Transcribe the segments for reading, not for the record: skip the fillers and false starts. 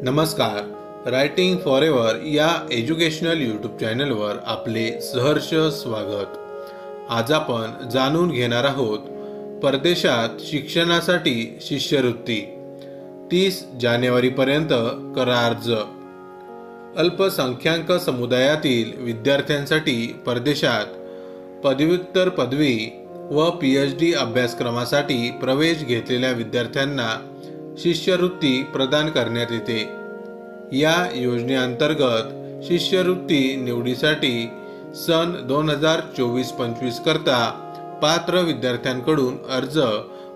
नमस्कार, writing forever या educational YouTube चॅनलवर आपले सहर्ष स्वागत। आज आपण जाणून घेणार आहोत परदेशात शिक्षणासाठी शिष्यवृत्ती 30 जानेवारीपर्यंत करा अर्ज। अल्पसंख्याक समुदायातील विद्यार्थ्यांसाठी परदेशात पदव्युत्तर पदवी व PhD अभ्यासक्रमासाठी प्रवेश घेतलेल्या विद्यार्थ्यांना शिष्यवृत्ती प्रदान करण्यात येते। या योजनेअंतर्गत शिष्यवृत्ती निवडीसाठी सन 2024-25 करता पात्र विद्यार्थ्यांकडून अर्ज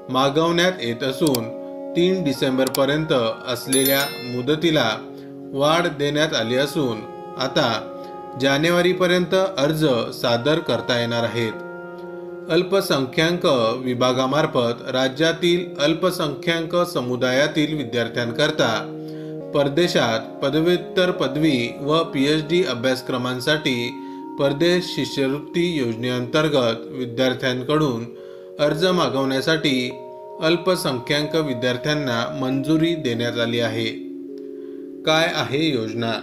मागवण्यात येत असून 3 डिसेंबरपर्यंत असलेल्या मुदतीला वाढ देण्यात आली असून आता जानेवारीपर्यंत अर्ज सादर करता येणार आहेत। अल्पसंख्याक विभागामार्फत राज्यातील अल्पसंख्याक समुदायातील विद्यार्थ्यांकरता परदेशात पदव्युत्तर पदवी व PhD अभ्यासक्रमांसाठी परदेश शिष्यवृत्ती योजनेअंतर्गत विद्यार्थ्यांकडून अर्ज मागवण्यासाठी अल्पसंख्याक विद्यार्थ्यांना मंजुरी देण्यात आली आहे। काय आहे योजना?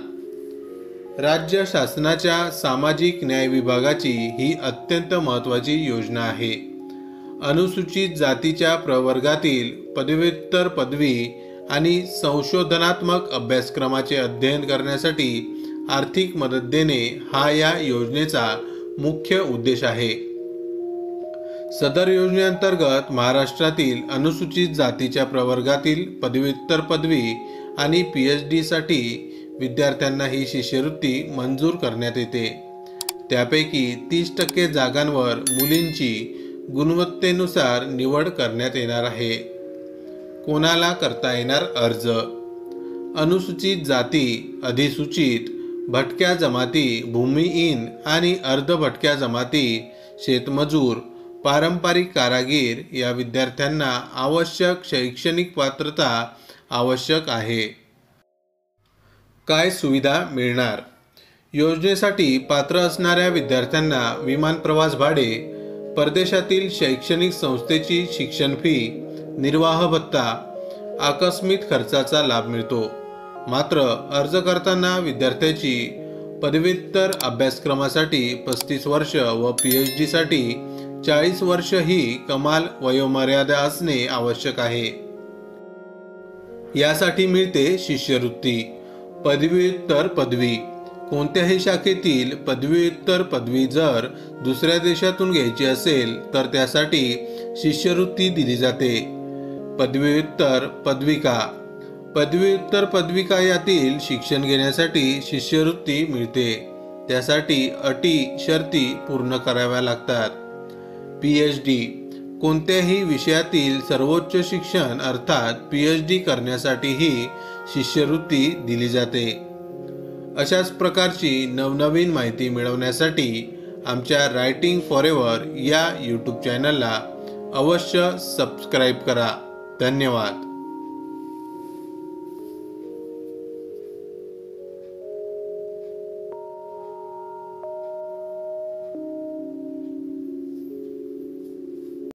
राज्य शासनाच्या सामाजिक न्याय विभागाची ही अत्यंत महत्त्वाची योजना आहे। अनुसूचित जातीच्या प्रवर्गातील पदव्युत्तर पदवी आणि संशोधनात्मक अभ्यासक्रमाचे अध्ययन करण्यासाठी आर्थिक मदत देणे हा या योजनेचा मुख्य उद्देश आहे। सदर योजनेअंतर्गत महाराष्ट्रातील अनुसूचित जातीच्या प्रवर्गातील पदव्युत्तर पदवी आणि PhD साठी विद्यार्थ्यांना ही शिष्यवृत्ती मंजूर करण्यात येते। त्यापैकी 30% जागांवर मुलींची गुणवत्तेनुसार निवड करण्यात येणार आहे। कोणाला करता येणार अर्ज? अनुसूचित जाती, अधिसूचित, भटक्या जमाती, भूमिहीन आणि अर्धभटक्या जमाती, शेतमजूर, पारंपरिक कारागीर या विद्यार्थ्यांना आवश्यक शैक्षणिक पात्रता आवश्यक आहे। काय सुविधा मिळणार? योजनेसाठी पात्र असणाऱ्या विद्यार्थ्यांना विमान प्रवास भाडे, परदेशातील शैक्षणिक संस्थेची शिक्षण फी, निर्वाह भत्ता, आकस्मिक खर्चाचा लाभ मिळतो। मात्र अर्ज करताना विद्यार्थ्याची पदव्युत्तर अभ्यासक्रमासाठी 35 वर्ष व PhD साठी 40 वर्ष ही कमाल वयोमर्यादा असणे आवश्यक आहे। यासाठी मिळते शिष्यवृत्ती। पदव्युत्तर पदवी कोणत्याही शाखेतील पदव्युत्तर पदवी जर दुसऱ्या देशातून घ्यायची असेल तर त्यासाठी शिष्यवृत्ती दिली जाते। पदव्युत्तर पदविका पदव्युत्तर पदविका यातील शिक्षण घेण्यासाठी शिष्यवृत्ती मिळते। त्यासाठी अटी शर्ती पूर्ण कराव्या लागतात। PhD कोणत्याही विषयातील सर्वोच्च शिक्षण अर्थात PhD करण्यासाठीही शिष्यवृत्ती दिली जाते। अशाच प्रकारची नवनवीन माहिती मिळवण्यासाठी आमच्या रायटिंग फॉरएव्हर या यूट्यूब चॅनलला अवश्य सबस्क्राईब करा। धन्यवाद।